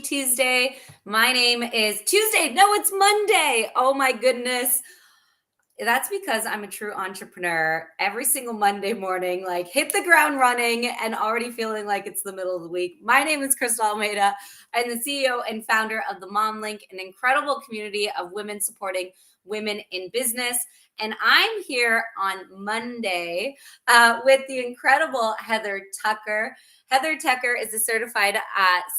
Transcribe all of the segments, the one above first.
Tuesday. My name is Tuesday. No, it's Monday. Oh my goodness. That's because I'm a true entrepreneur. Every single Monday morning, like hit the ground running and already feeling like it's the middle of the week. My name is Crystal Almeida. I'm the CEO and founder of the Mom Link, an incredible community of women supporting women in business. And I'm here on Monday with the incredible Heather Tucker. Heather Tucker is a certified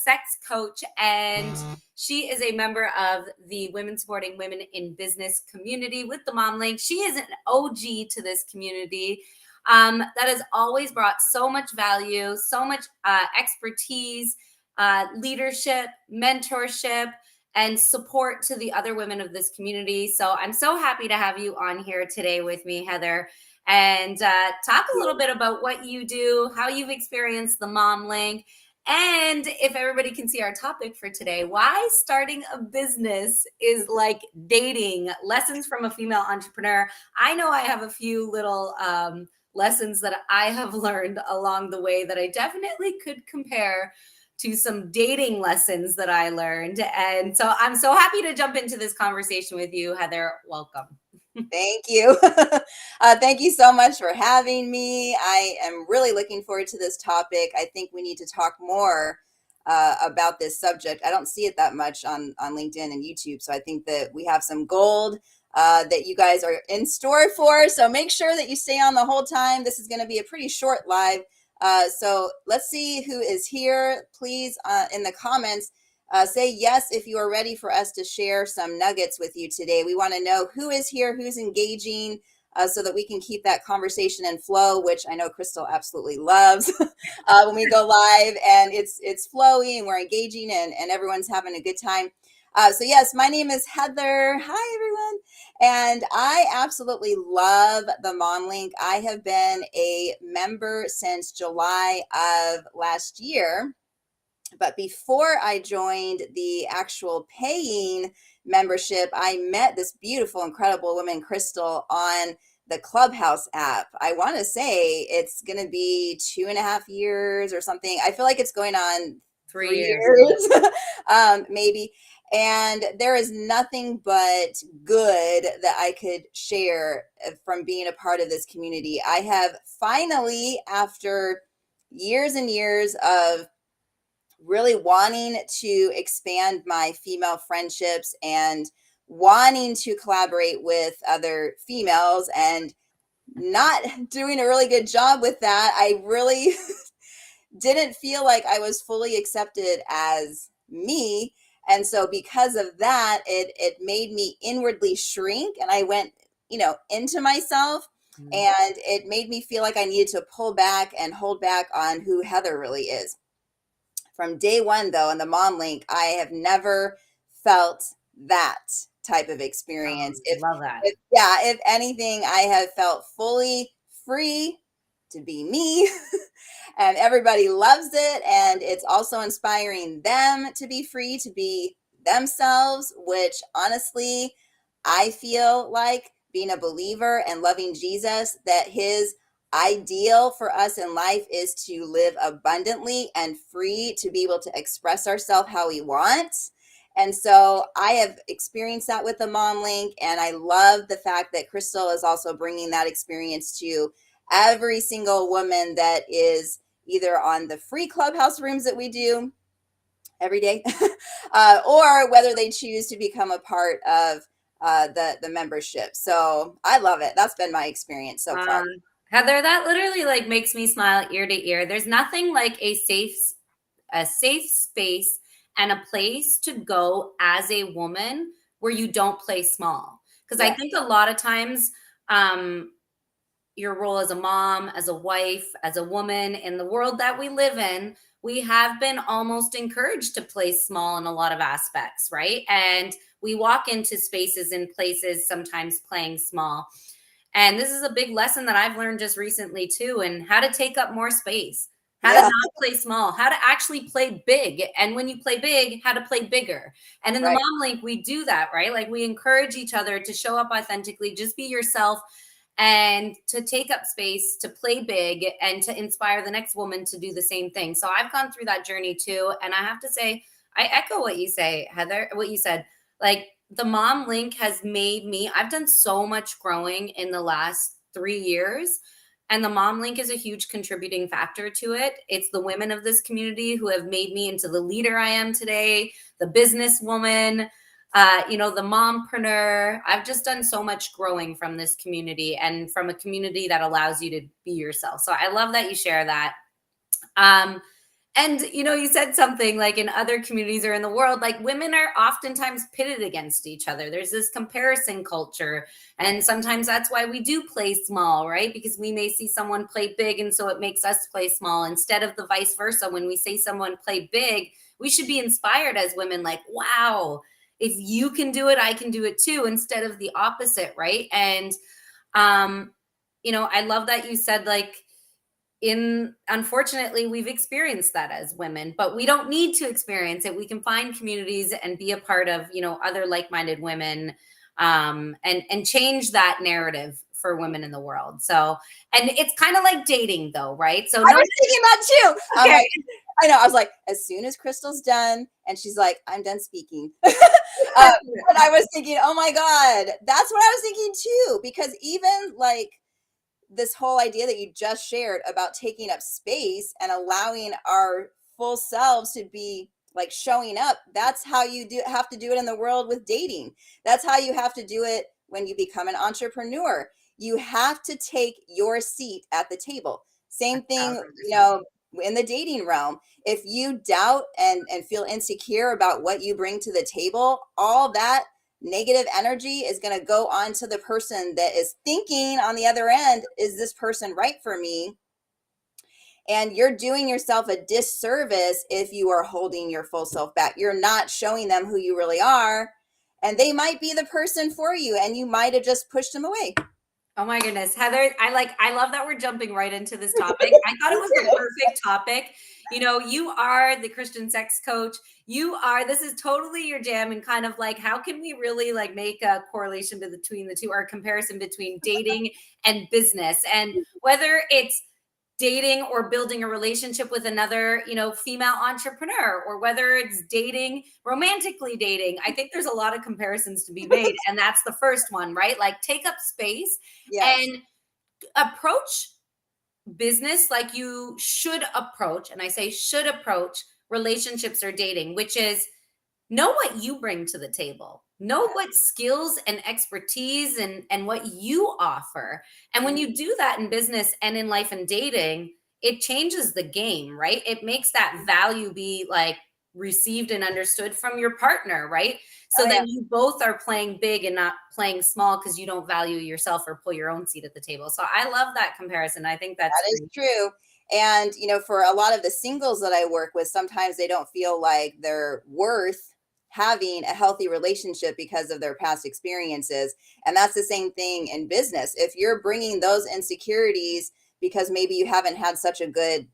sex coach, and she is a member of the Women Supporting Women in Business community with the Mom Link. She is an OG to this community that has always brought so much value, so much expertise, leadership, mentorship, and support to the other women of this community. So I'm so happy to have you on here today with me, Heather, and talk a little bit about what you do, how you've experienced the Mom Link, and if everybody can see our topic for today, why starting a business is like dating, lessons from a female entrepreneur. I know I have a few little lessons that I have learned along the way that I definitely could compare to some dating lessons that I learned. And so I'm so happy to jump into this conversation with you, Heather. Welcome. Thank you. Thank you so much for having me. I am really looking forward to this topic. I think we need to talk more about this subject. I don't see it that much on LinkedIn and YouTube. So I think that we have some gold that you guys are in store for. So make sure that you stay on the whole time. This is going to be a pretty short live. So let's see who is here. Please, in the comments, say yes if you are ready for us to share some nuggets with you today. We want to know who is here, who's engaging, so that we can keep that conversation and flow, which I know Crystal absolutely loves when we go live and it's flowy and we're engaging and everyone's having a good time. So yes, my name is Heather. Hi, everyone. And I absolutely love the Mom Link. I have been a member since July of last year. But before I joined the actual paying membership, I met this beautiful, incredible woman, Crystal, on the Clubhouse app. I want to say it's going to be 2.5 years or something. I feel like it's going on 3 years, maybe. And there is nothing but good that I could share from being a part of this community. I have finally, after years and years of really wanting to expand my female friendships and wanting to collaborate with other females and not doing a really good job with that. I really didn't feel like I was fully accepted as me. And so because of that, it made me inwardly shrink, and I went, into myself. And it made me feel like I needed to pull back and hold back on who Heather really is. From day one, though, in the Mom Link, I have never felt that type of experience. Love that. If anything, I have felt fully free to be me. And everybody loves it. And it's also inspiring them to be free, to be themselves, which honestly, I feel like being a believer and loving Jesus, that his ideal for us in life is to live abundantly and free to be able to express ourselves how we want. And so I have experienced that with the Mom Link, and I love the fact that Crystal is also bringing that experience to every single woman that is either on the free Clubhouse rooms that we do every day, or whether they choose to become a part of the membership. So I love it. That's been my experience so far. Heather, that literally like makes me smile ear to ear. There's nothing like a safe space and a place to go as a woman where you don't play small. Because I think a lot of times your role as a mom, as a wife, as a woman in the world that we live in, we have been almost encouraged to play small in a lot of aspects, right? And we walk into spaces and places sometimes playing small. And this is a big lesson that I've learned just recently too, and how to take up more space, how to not play small, how to actually play big. And when you play big, how to play bigger. And in the Mom Link, we do that, right? Like we encourage each other to show up authentically, just be yourself, and to take up space, to play big, and to inspire the next woman to do the same thing. So I've gone through that journey too. And I have to say, I echo what you say, Heather, what you said. Like the mom link has made me, I've done so much growing in the last 3 years. And the mom link is a huge contributing factor to it. It's the women of this community who have made me into the leader I am today, the businesswoman, the mompreneur. I've just done so much growing from this community and from a community that allows you to be yourself. So I love that you share that. And you said something like in other communities or in the world, like women are oftentimes pitted against each other. There's this comparison culture. And sometimes that's why we do play small, right? Because we may see someone play big, and so it makes us play small instead of the vice versa. When we see someone play big, we should be inspired as women, like, wow, if you can do it, I can do it too, instead of the opposite, right? And I love that you said, like, unfortunately, we've experienced that as women, but we don't need to experience it. We can find communities and be a part of other like-minded women, and change that narrative for women in the world. So, and it's kind of like dating though, right? So I was thinking that too. Okay. I know. I was like, as soon as Crystal's done, and she's like, I'm done speaking. And I was thinking, oh my God, that's what I was thinking too. Because even like this whole idea that you just shared about taking up space and allowing our full selves to be like showing up, that's how you have to do it in the world with dating. That's how you have to do it when you become an entrepreneur. You have to take your seat at the table. Same thing, in the dating realm. If you doubt and feel insecure about what you bring to the table, all that negative energy is going to go on to the person that is thinking on the other end, is this person right for me? And you're doing yourself a disservice if you are holding your full self back. You're not showing them who you really are, and they might be the person for you, and you might have just pushed them away. Oh my goodness, Heather, I love that we're jumping right into this topic. I thought it was the perfect topic. You are the Christian sex coach. This is totally your jam, and kind of like, how can we really like make a correlation between the two, or a comparison between dating and business, and whether it's dating or building a relationship with another, female entrepreneur, or whether it's dating, romantically dating. I think there's a lot of comparisons to be made. And that's the first one, right? Like, take up space. Yes. And approach business like you should approach, and I say should approach relationships or dating, which is know what you bring to the table. Know what skills and expertise and what you offer. And when you do that in business and in life and dating, it changes the game, right? It makes that value be like received and understood from your partner, right? So then you both are playing big and not playing small because you don't value yourself or pull your own seat at the table. So I love that comparison. I think that is true. And, for a lot of the singles that I work with, sometimes they don't feel like they're worth having a healthy relationship because of their past experiences. And that's the same thing in business. If you're bringing those insecurities because maybe you haven't had such a good,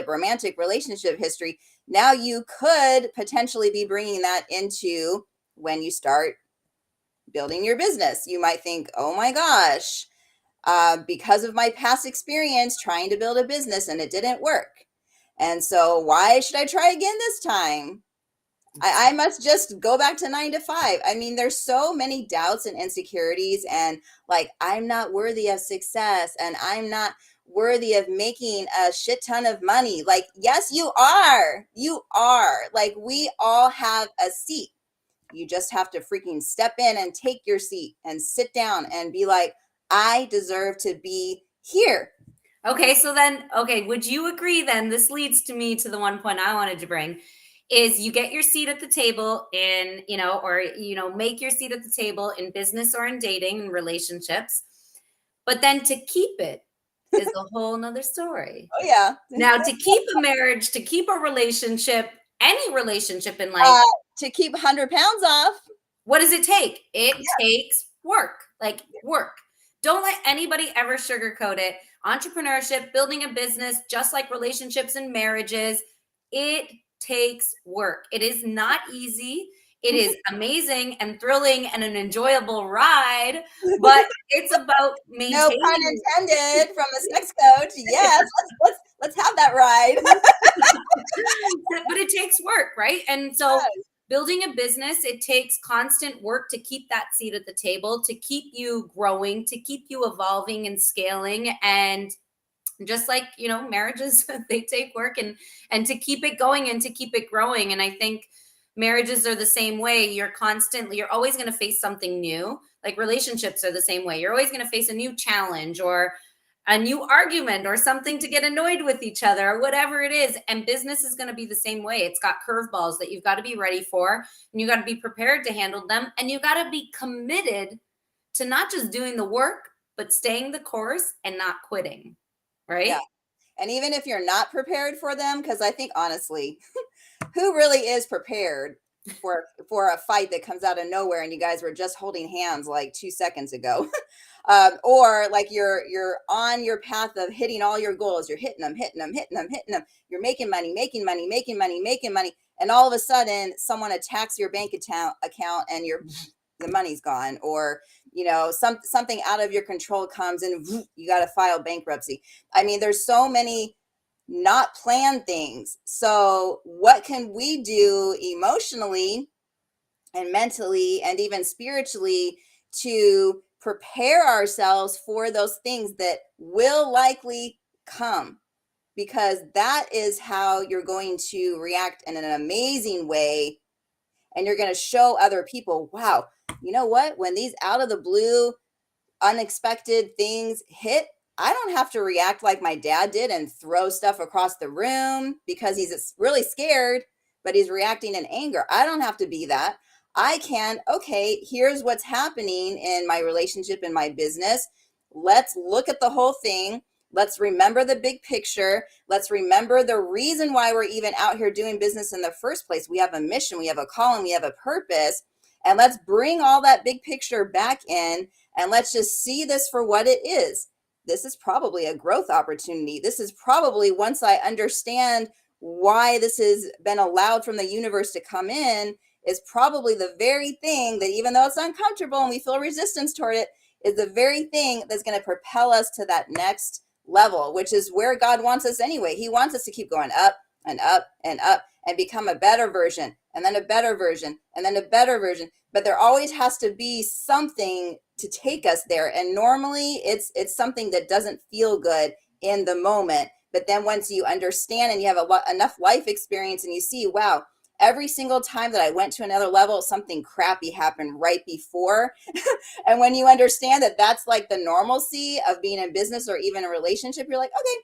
romantic relationship history, now you could potentially be bringing that into when you start building your business. You might think, oh my gosh, because of my past experience trying to build a business and it didn't work. And so why should I try again this time? I must just go back to 9 to 5. I mean, there's so many doubts and insecurities, and like, I'm not worthy of success, and I'm not worthy of making a shit ton of money. Like, yes, you are. You are. Like, we all have a seat. You just have to freaking step in and take your seat and sit down and be like, I deserve to be here. Okay, so then, would you agree then? This leads to me to the one point I wanted to bring. Is you get your seat at the table in, make your seat at the table in business or in dating and relationships. But then to keep it is a whole nother story. Oh, yeah. Now, to keep a marriage, to keep a relationship, any relationship in life. To keep 100 pounds off. What does it take? It takes work, like work. Don't let anybody ever sugarcoat it. Entrepreneurship, building a business, just like relationships and marriages, it takes work. It is not easy. It is amazing and thrilling and an enjoyable ride, but it's about maintaining. No pun intended from a sex coach. Yes, let's have that ride. But it takes work, right? And so building a business, it takes constant work to keep that seat at the table, to keep you growing, to keep you evolving and scaling. And just like, marriages, they take work, and to keep it going and to keep it growing. And I think marriages are the same way. You're always going to face something new. Like relationships are the same way. You're always going to face a new challenge or a new argument or something to get annoyed with each other or whatever it is. And business is going to be the same way. It's got curveballs that you've got to be ready for, and you got to be prepared to handle them. And you got to be committed to not just doing the work, but staying the course and not quitting. Right? Yeah. And even if you're not prepared for them, because I think honestly, who really is prepared for a fight that comes out of nowhere and you guys were just holding hands like 2 seconds ago? Or like you're on your path of hitting all your goals. You're hitting them. You're making money, and all of a sudden someone attacks your bank account and the money's gone, or something out of your control comes and you got to file bankruptcy. I mean, there's so many not planned things. So what can we do emotionally and mentally and even spiritually to prepare ourselves for those things that will likely come? Because that is how you're going to react in an amazing way. And you're going to show other people, wow, you know what? When these out of the blue, unexpected things hit, I don't have to react like my dad did and throw stuff across the room because he's really scared, but he's reacting in anger. I don't have to be that. I can, okay, here's what's happening in my relationship, in my business. Let's look at the whole thing. Let's remember the big picture. Let's remember the reason why we're even out here doing business in the first place. We have a mission, we have a calling, we have a purpose. And let's bring all that big picture back in, and let's just see this for what it is. This is probably a growth opportunity. This is probably, once I understand why this has been allowed from the universe to come in, is probably the very thing that, even though it's uncomfortable and we feel resistance toward it, is the very thing that's going to propel us to that next level, which is where God wants us anyway. He wants us to keep going up and up and up and become a better version, and then a better version, and then a better version. But there always has to be something to take us there. And normally it's something that doesn't feel good in the moment. But then once you understand and you have enough life experience and you see, wow, every single time that I went to another level, something crappy happened right before. And when you understand that that's like the normalcy of being in business or even a relationship, you're like, okay.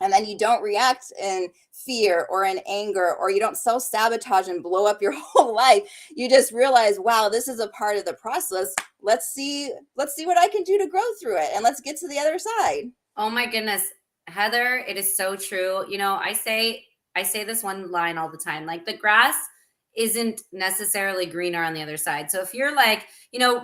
And then you don't react in fear or in anger, or you don't self-sabotage and blow up your whole life. You just realize, wow, this is a part of the process. Let's see what I can do to grow through it. And let's get to the other side. Oh my goodness, Heather, it is so true. I say this one line all the time, like the grass isn't necessarily greener on the other side. So if you're like,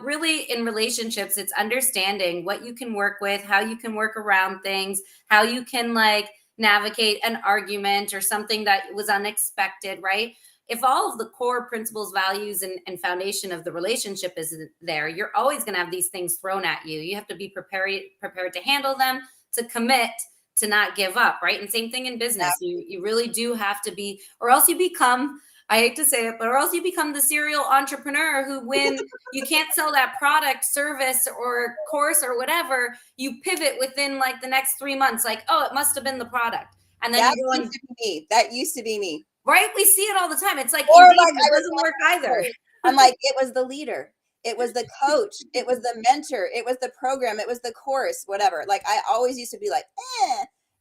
really in relationships, it's understanding what you can work with, how you can work around things, how you can like navigate an argument or something that was unexpected, right? If all of the core principles, values, and foundation of the relationship is there, you're always going to have these things thrown at you. You have to be prepared to handle them, to commit, to not give up, right? And same thing in business. You really do have to be, or else you become, I hate to say it, but or else you become the serial entrepreneur who, when you can't sell that product, service, or course or whatever, you pivot within like the next 3 months, like, oh, it must have been the product. And then that used to be me. Right? We see it all the time. It's like, or it like doesn't work either. I'm like, it was the leader. It was the coach. It was the mentor. It was the program. It was the course, whatever. Like I always used to be like,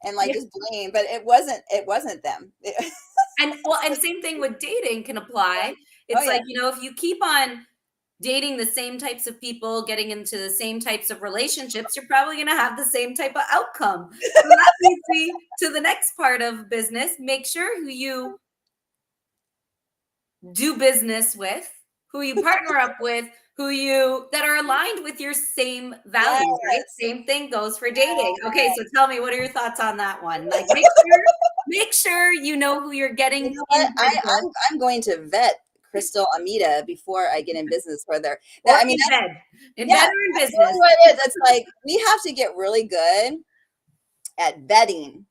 and like just blame, but it wasn't them. And same thing with dating can apply. It's like, if you keep on dating the same types of people, getting into the same types of relationships, you're probably going to have the same type of outcome. So that leads me to the next part of business. Make sure who you do business with, who you partner up with, that are aligned with your same values, right? Same thing goes for dating. Okay, so tell me, what are your thoughts on that one? Like, make sure you know who you're getting. I'm going to vet Crystal Amita before I get in business with her. In bed or in business. That's what it is. It's like we have to get really good at vetting.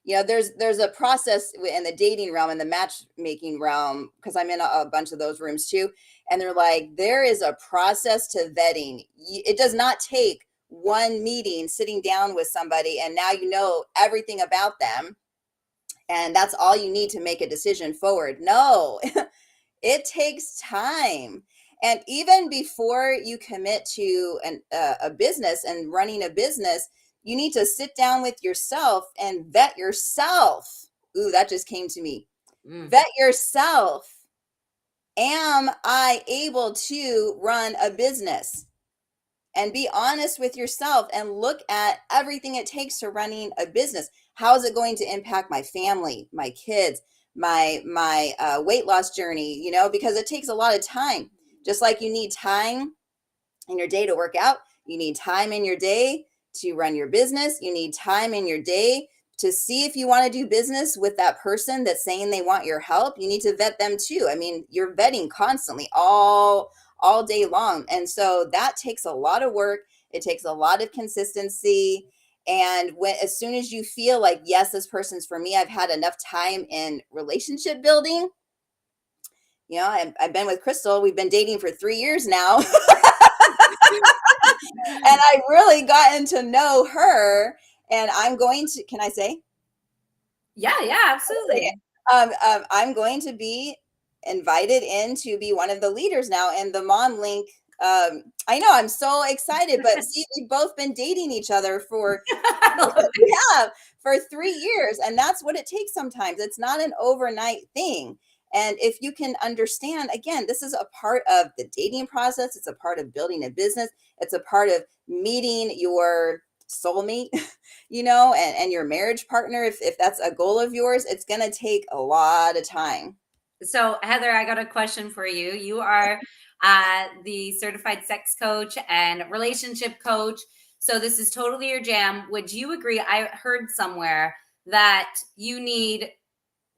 there's a process in the dating realm and the matchmaking realm, because I'm in a bunch of those rooms too. And they're like, there is a process to vetting. It does not take one meeting sitting down with somebody and now you know everything about them. And that's all you need to make a decision forward. No, it takes time. And even before you commit to a business and running a business, you need to sit down with yourself and vet yourself. Ooh, that just came to me. Vet yourself. Am I able to run a business? And be honest with yourself and look at everything it takes to running a business. How is it going to impact my family, my kids, my weight loss journey? Because it takes a lot of time. Just like you need time in your day to work out, you need time in your day to run your business. You need time in your day to see if you want to do business with that person that's saying they want your help. You need to vet them too. I mean, you're vetting constantly all day long. And so that takes a lot of work. It takes a lot of consistency. And as soon as you feel like, yes, this person's for me, I've had enough time in relationship building. I've been with Crystal. We've been dating for 3 years now. And I really gotten to know her. And can I say? Yeah, absolutely. I'm going to be invited in to be one of the leaders now in the Mom Link. I know, I'm so excited, but see, we've both been dating each other for 3 years. And that's what it takes sometimes. It's not an overnight thing. And if you can understand, again, this is a part of the dating process. It's a part of building a business. It's a part of meeting your soulmate, and your marriage partner. If that's a goal of yours, it's going to take a lot of time. So, Heather, I got a question for you. You are the certified sex coach and relationship coach. So this is totally your jam. Would you agree? I heard somewhere that you need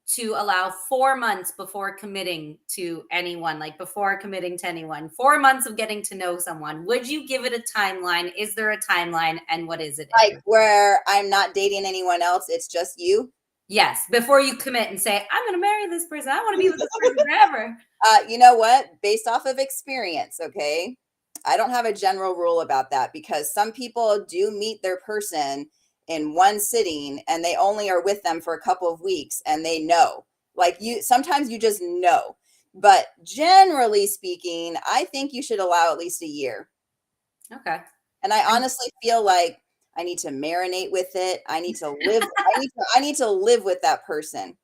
to allow 4 months before committing to anyone, like before committing to anyone, 4 months of getting to know someone. Would you give it a timeline? Is there a timeline? And what is it? Like where I'm not dating anyone else, it's just you? Yes. Before you commit and say, I'm going to marry this person. I want to be with this person forever. You know what? Based off of experience, okay? I don't have a general rule about that, because some people do meet their person in one sitting and they only are with them for a couple of weeks and they know. Like sometimes you just know. But generally speaking, I think you should allow at least a year. Okay. And I honestly feel like I need to marinate with it. I need to live. I need to live with that person.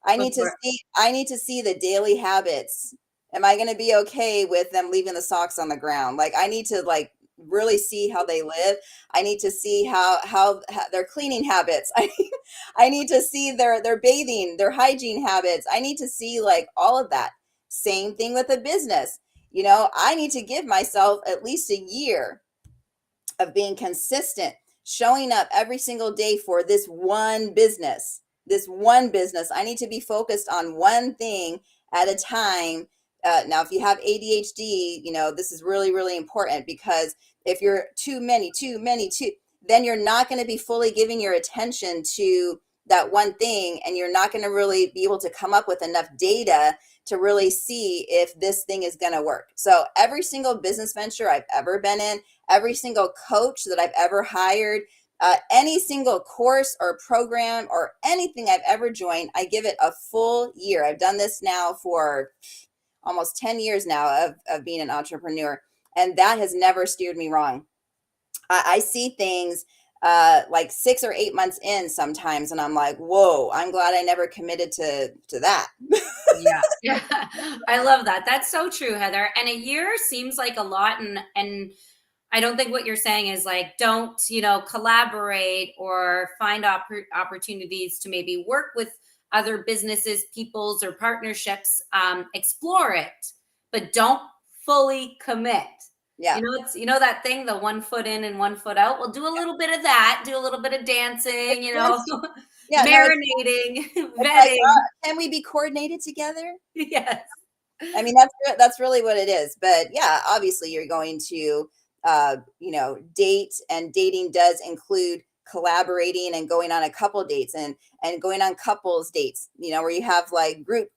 I need to see the daily habits. Am I going to be okay with them leaving the socks on the ground? Like, I need to really see how they live. I need to see how their cleaning habits. I need to see their bathing, their hygiene habits. I need to see all of that. Same thing with a business. I need to give myself at least a year of being consistent, showing up every single day for this one business. I need to be focused on one thing at a time. Now, if you have ADHD, this is really, really important, because if you're too many, then you're not going to be fully giving your attention to that one thing. And you're not going to really be able to come up with enough data to really see if this thing is going to work. So every single business venture I've ever been in, every single coach that I've ever hired, any single course or program or anything I've ever joined, I give it a full year. I've done this now for almost 10 years now of being an entrepreneur, and that has never steered me wrong. I see things like 6 or 8 months in sometimes, and I'm like, whoa, I'm glad I never committed to that. Yeah. I love that. That's so true, Heather. And a year seems like a lot. And I don't think what you're saying is don't, collaborate or find opportunities to maybe work with other businesses, peoples, or partnerships. Explore it, but don't fully commit. Yeah. It's that thing, the 1 foot in and 1 foot out. We'll do a little bit of that, do a little bit of dancing, Yeah, marinating, vetting. Can we be coordinated together? Yes. I mean, that's really what it is. But yeah, obviously you're going to, date, and dating does include collaborating and going on a couple dates and going on couples dates, where you have like group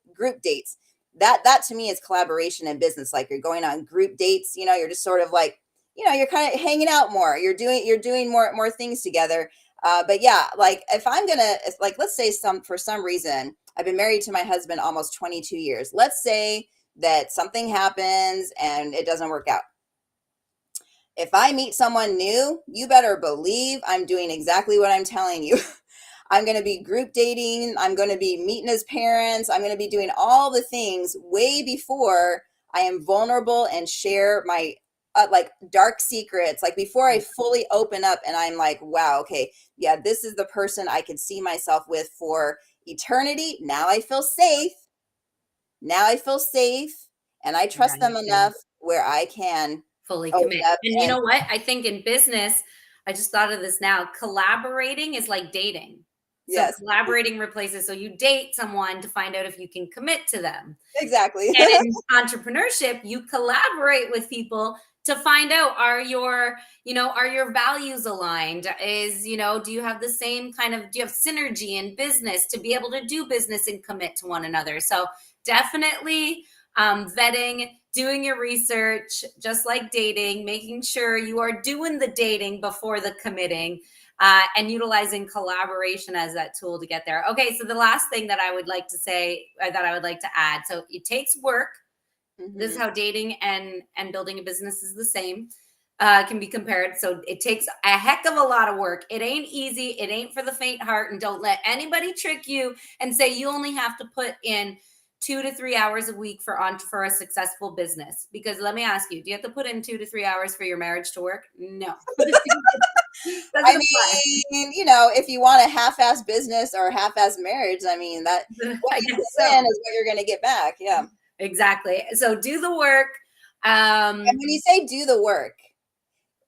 dates. That to me is collaboration in business. Like you're going on group dates, you're just sort of like, you're kind of hanging out more. You're doing more things together. But yeah, like like, let's say for some reason, I've been married to my husband almost 22 years. Let's say that something happens and it doesn't work out. If I meet someone new, you better believe I'm doing exactly what I'm telling you. I'm going to be group dating. I'm going to be meeting his parents. I'm going to be doing all the things way before I am vulnerable and share my like dark secrets, like before I fully open up and I'm like, wow, okay, yeah, this is the person I could see myself with for eternity. Now I feel safe. And I trust them enough where I can fully open commit. up. And you know what? I think in business, I just thought of this now. Collaborating is like dating. So Yes, collaborating replaces, so you date someone to find out if you can commit to them. exactly. And in entrepreneurship, you collaborate with people to find out, are your values aligned? Do you have the same do you have synergy in business to be able to do business and commit to one another? So definitely vetting, doing your research, just like dating, making sure you are doing the dating before the committing. And utilizing collaboration as that tool to get there. Okay, so the last thing that I would like to say, that I would like to add, so it takes work. This is how dating and building a business is the same, can be compared. So it takes a heck of a lot of work. It ain't easy. It ain't for the faint heart. And don't let anybody trick you and say you only have to put in 2 to 3 hours a week for a successful business. Because let me ask you, do you have to put in 2 to 3 hours for your marriage to work? No. I mean, if you want a half-ass business or a half-ass marriage, I mean, that what you put in is what you're going to get back. Yeah, exactly. So do the work. And when you say do the work,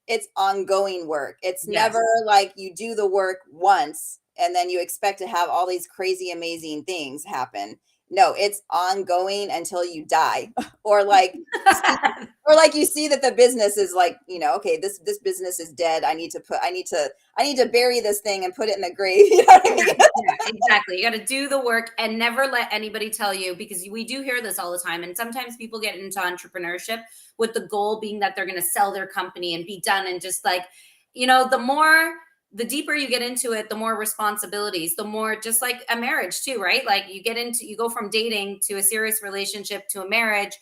it's ongoing work. It's never like you do the work once and then you expect to have all these crazy, amazing things happen. No, it's ongoing until you die, or like you see that the business is like, okay, this business is dead. I need to bury this thing and put it in the grave. You know what I mean? Yeah, exactly. You got to do the work and never let anybody tell you, because we do hear this all the time. And sometimes people get into entrepreneurship with the goal being that they're going to sell their company and be done. And just like, the deeper you get into it, the more responsibilities, the more, just like a marriage too, right? Like you go from dating to a serious relationship to a marriage.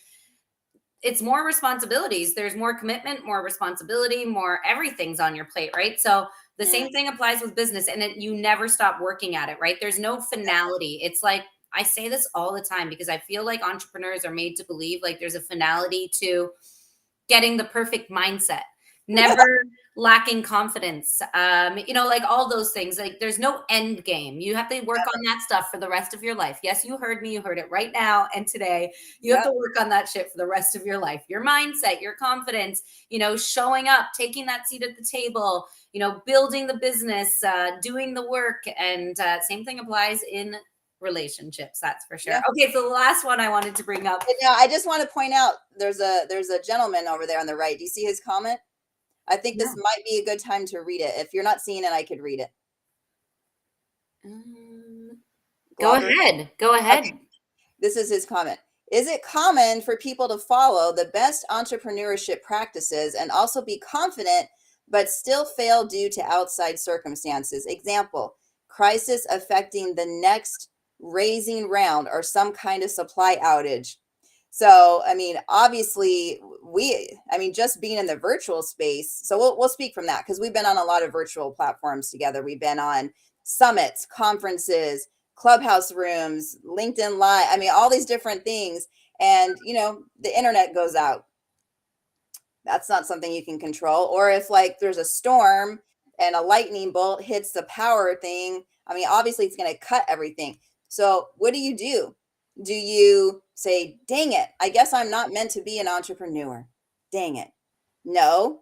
It's more responsibilities. There's more commitment, more responsibility, more everything's on your plate, right? So the same thing applies with business, and you never stop working at it, right? There's no finality. It's like, I say this all the time because I feel like entrepreneurs are made to believe like there's a finality to getting the perfect mindset, never lacking confidence, like all those things. Like there's no end game. You have to work on that stuff for the rest of your life. Yes, you heard me. You heard it right now and today. You have to work on that shit for the rest of your life. Your mindset, your confidence, showing up, taking that seat at the table, building the business, doing the work. And same thing applies in relationships, that's for sure. Okay, so the last one I wanted to bring up. Now, I just want to point out there's a gentleman over there on the right. Do you see his comment? I think this might be a good time to read it. If you're not seeing it, I could read it. Go ahead. Okay. This is his comment. Is it common for people to follow the best entrepreneurship practices and also be confident, but still fail due to outside circumstances? Example, crisis affecting the next raising round or some kind of supply outage. So, I mean, obviously just being in the virtual space. So we'll speak from that because we've been on a lot of virtual platforms together. We've been on summits, conferences, Clubhouse rooms, LinkedIn Live. I mean, all these different things. And, the internet goes out. That's not something you can control. Or if like there's a storm and a lightning bolt hits the power thing, I mean, obviously it's going to cut everything. So what do? Do you say, dang it, I guess I'm not meant to be an entrepreneur? Dang it. No.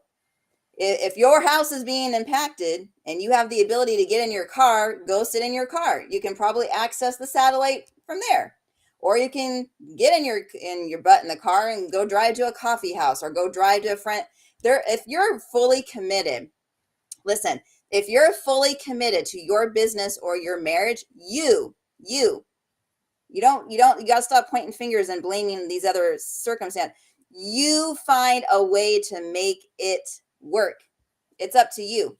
If your house is being impacted and you have the ability to get in your car, go sit in your car. You can probably access the satellite from there. Or you can get in your butt in the car and go drive to a coffee house or go drive to a friend. If you're fully committed, listen, If you're fully committed to your business or your marriage, you got to stop pointing fingers and blaming these other circumstances. You find a way to make it work. It's up to you.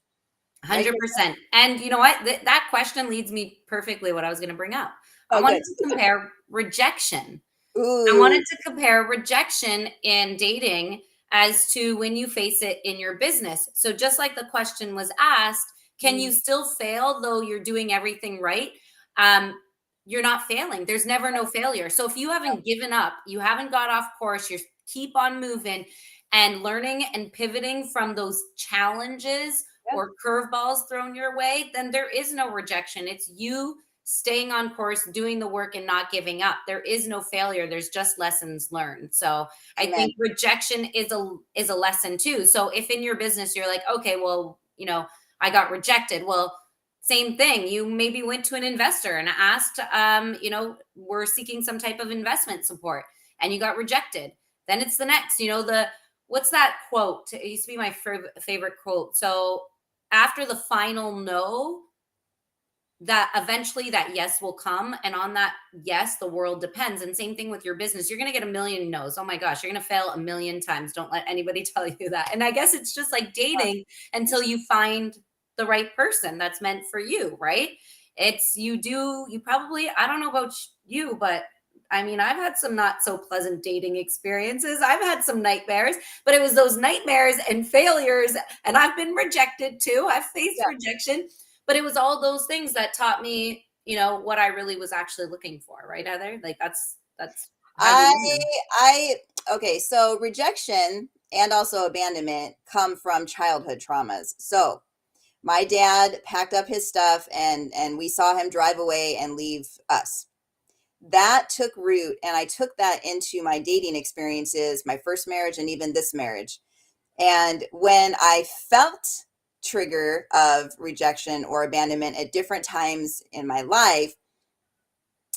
100%. And you know what? That question leads me perfectly what I was going to bring up. I Oh, wanted good. to compare rejection. I Ooh, wanted to compare rejection in dating as to when you face it in your business. So just like the question was asked, can you still fail though you're doing everything right? Um, you're not failing. There's never no failure. So if you haven't given up, you haven't got off course, you keep on moving and learning and pivoting from those challenges yeah, or curveballs thrown your way, then there is no rejection. It's you staying on course, doing the work and not giving up. There is no failure. There's just lessons learned. So I amen. think rejection is a lesson too. So if in your business you're like, okay, well, I got rejected. Well, same thing. You maybe went to an investor and asked, we're seeking some type of investment support and you got rejected. Then it's the next, what's that quote? It used to be my favorite quote. So after the final no, that eventually that yes will come, and on that yes the world depends. And same thing with your business, you're going to get a million no's. Oh my gosh, you're going to fail a million times. Don't let anybody tell you that. And I guess it's just like dating until you find the right person that's meant for you, right? You probably, I don't know about you, but I mean, I've had some not so pleasant dating experiences. I've had some nightmares, but it was those nightmares and failures, and I've been rejected too. I've faced Yeah. rejection, but it was all those things that taught me, what I really was actually looking for, right, Heather? Like that's how I, you learn. I, okay. So rejection and also abandonment come from childhood traumas. So my dad packed up his stuff and we saw him drive away and leave us. That took root, and I took that into my dating experiences, my first marriage and even this marriage. And when I felt trigger of rejection or abandonment at different times in my life,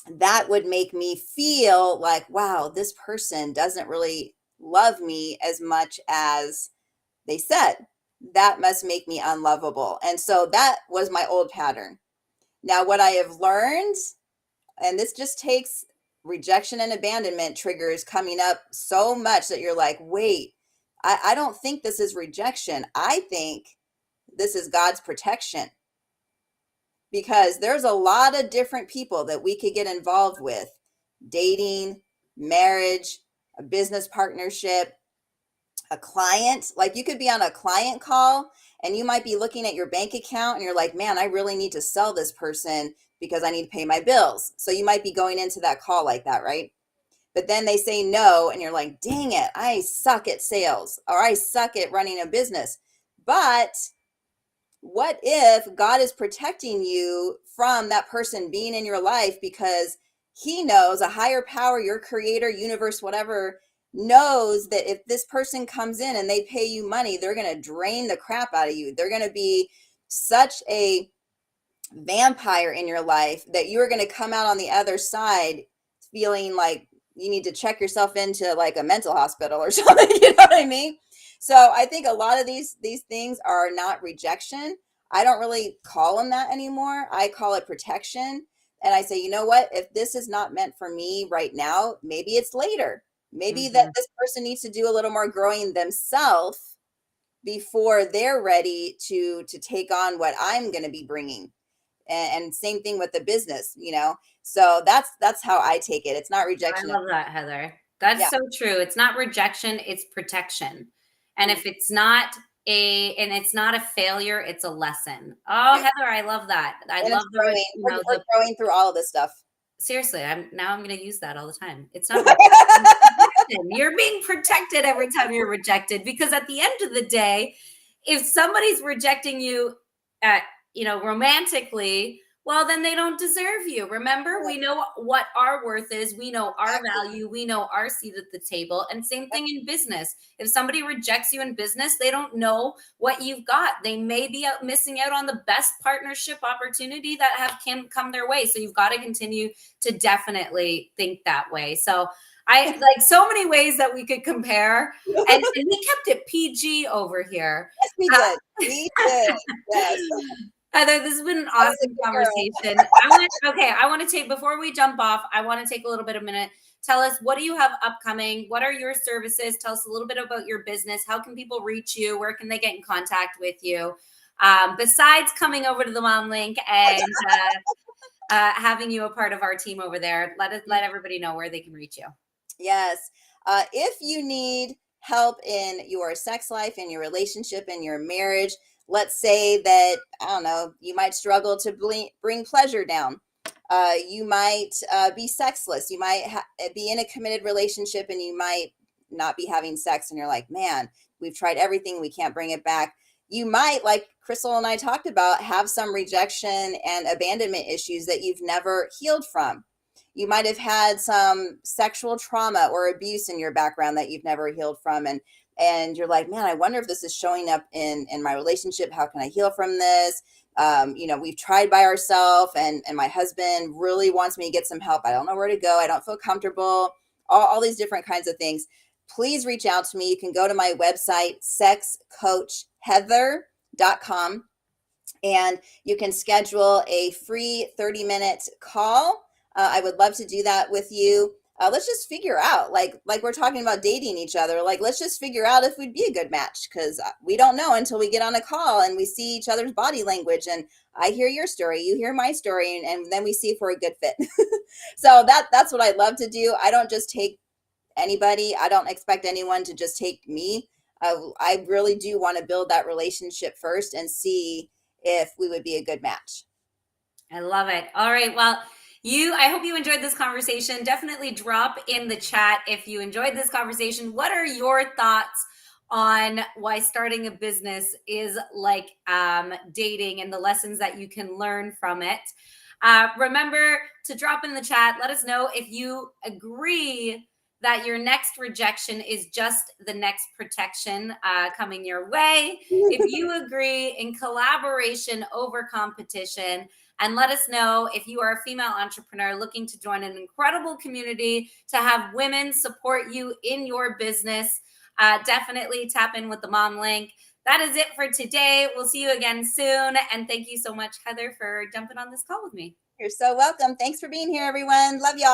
that would make me feel like, wow, this person doesn't really love me as much as they said. That must make me unlovable. And so that was my old pattern. Now, what I have learned, and this just takes rejection and abandonment triggers coming up so much that you're like, wait, I don't think this is rejection. I think this is God's protection, because there's a lot of different people that we could get involved with: dating, marriage, a business partnership, a client. Like, you could be on a client call and you might be looking at your bank account and you're like, man, I really need to sell this person because I need to pay my bills. So you might be going into that call like that, right? But then they say no and you're like, dang it, I suck at sales, or I suck at running a business. But what if God is protecting you from that person being in your life because he knows, a higher power, your creator, universe, whatever, knows that if this person comes in and they pay you money, they're going to drain the crap out of you. They're going to be such a vampire in your life that you are going to come out on the other side feeling like you need to check yourself into like a mental hospital or something. You know what I mean? So I think a lot of these things are not rejection. I don't really call them that anymore. I call it protection. And I say, you know what? If this is not meant for me right now, maybe it's later. Maybe that Mhm. this person needs to do a little more growing themselves before they're ready to take on what I'm going to be bringing. And same thing with the business, so that's how I take it. It's not I rejection. love that, Heather. That's Yeah. so true. It's not rejection, it's protection. And Mm. if it's not a failure, it's a lesson. Oh, Yep. Heather, I love that. I And it's love growing. We're growing through all of this stuff. seriously, I'm going to use that all the time. It's not rejection, it's protection. You're being protected every time you're rejected, because at the end of the day, if somebody's rejecting you at, romantically, well, then they don't deserve you. Remember, we know what our worth is. We know our Exactly. value. We know our seat at the table. And same Yep. thing in business. If somebody rejects you in business, they don't know what you've got. They may be missing out on the best partnership opportunity that can come their way. So you've got to continue to definitely think that way. So I like so many ways that we could compare, and we kept it PG over here. Yes, we Uh, did. We did. Yes. Heather, this has been an I was a awesome good girl. conversation. I want to take, before we jump off, I want to take a little bit of a minute. Tell us, what do you have upcoming? What are your services? Tell us a little bit about your business. How can people reach you? Where can they get in contact with you? Besides coming over to the Mom Link and having you a part of our team over there, let everybody know where they can reach you. Yes. If you need help in your sex life, in your relationship, in your marriage, let's say that, I don't know, you might struggle to bring pleasure down. You might be sexless. You might be in a committed relationship and you might not be having sex and you're like, man, we've tried everything. We can't bring it back. You might, like Crystal and I talked about, have some rejection and abandonment issues that you've never healed from. You might have had some sexual trauma or abuse in your background that you've never healed from. And you're like, man, I wonder if this is showing up in my relationship. How can I heal from this? We've tried by ourselves and my husband really wants me to get some help. I don't know where to go. I don't feel comfortable. All these different kinds of things. Please reach out to me. You can go to my website, sexcoachheather.com, and you can schedule a free 30-minute call. I would love to do that with you. Let's just figure out, like we're talking about dating each other, like let's just figure out if we'd be a good match, because we don't know until we get on a call and we see each other's body language and I hear your story, you hear my story, and then we see if we're a good fit. So that's what I love to do. I don't just take anybody. I don't expect anyone to just take me. I really do want to build that relationship first and see if we would be a good match. I love it. All right. Well, I hope you enjoyed this conversation. Definitely drop in the chat if you enjoyed this conversation. What are your thoughts on why starting a business is like dating and the lessons that you can learn from it? Remember to drop in the chat. Let us know if you agree that your next rejection is just the next protection coming your way. If you agree, in collaboration over competition. And let us know if you are a female entrepreneur looking to join an incredible community to have women support you in your business. Definitely tap in with the Mom Link. That is it for today. We'll see you again soon. And thank you so much, Heather, for jumping on this call with me. You're so welcome. Thanks for being here, everyone. Love y'all.